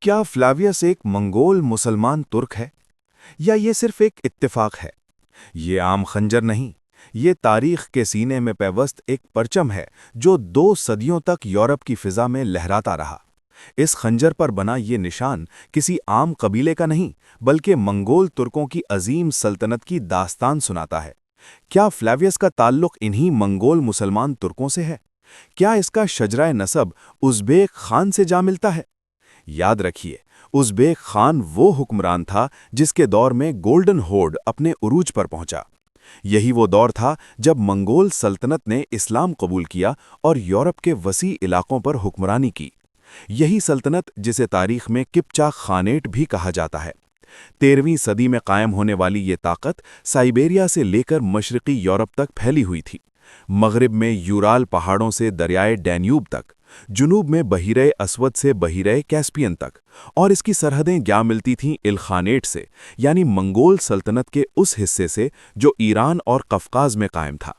کیا فلاویس ایک منگول مسلمان ترک ہے یا یہ صرف ایک اتفاق ہے؟ یہ عام خنجر نہیں، یہ تاریخ کے سینے میں پیوست ایک پرچم ہے جو 2 صدیوں تک یورپ کی فضا میں لہراتا رہا۔ اس خنجر پر بنا یہ نشان کسی عام قبیلے کا نہیں بلکہ منگول ترکوں کی عظیم سلطنت کی داستان سناتا ہے۔ کیا فلاویس کا تعلق انہی منگول مسلمان ترکوں سے ہے؟ کیا اس کا شجرہ نسب ازبیک خان سے جا ملتا ہے؟ یاد رکھیے، ازبیک خان وہ حکمران تھا جس کے دور میں گولڈن ہورڈ اپنے عروج پر پہنچا۔ یہی وہ دور تھا جب منگول سلطنت نے اسلام قبول کیا اور یورپ کے وسیع علاقوں پر حکمرانی کی۔ یہی سلطنت جسے تاریخ میں قپچاق خانیٹ بھی کہا جاتا ہے۔ 13ویں صدی میں قائم ہونے والی یہ طاقت سائبیریا سے لے کر مشرقی یورپ تک پھیلی ہوئی تھی۔ مغرب میں یورال پہاڑوں سے دریائے ڈینیوب تک، جنوب میں بحیرہ اسود سے بحیرہ کیسپین تک، اور اس کی سرحدیں جا ملتی تھیں الخانیٹ سے، یعنی منگول سلطنت کے اس حصے سے جو ایران اور قفقاز میں قائم تھا۔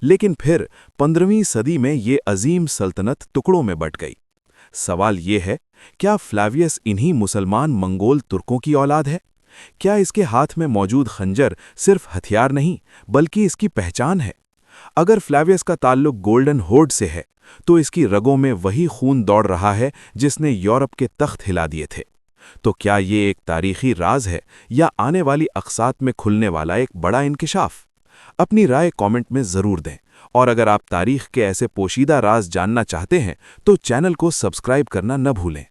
لیکن پھر 15ویں صدی میں یہ عظیم سلطنت ٹکڑوں میں بٹ گئی۔ سوال یہ ہے، کیا فلاویس انہی مسلمان منگول ترکوں کی اولاد ہے؟ کیا اس کے ہاتھ میں موجود خنجر صرف ہتھیار نہیں بلکہ اس کی پہچان ہے؟ اگر فلاویس کا تعلق گولڈن ہورڈ سے ہے تو اس کی رگوں میں وہی خون دوڑ رہا ہے جس نے یورپ کے تخت ہلا دیے تھے۔ تو کیا یہ ایک تاریخی راز ہے یا آنے والی اقساط میں کھلنے والا ایک بڑا انکشاف؟ اپنی رائے کامنٹ میں ضرور دیں، اور اگر آپ تاریخ کے ایسے پوشیدہ راز جاننا چاہتے ہیں تو چینل کو سبسکرائب کرنا نہ بھولیں۔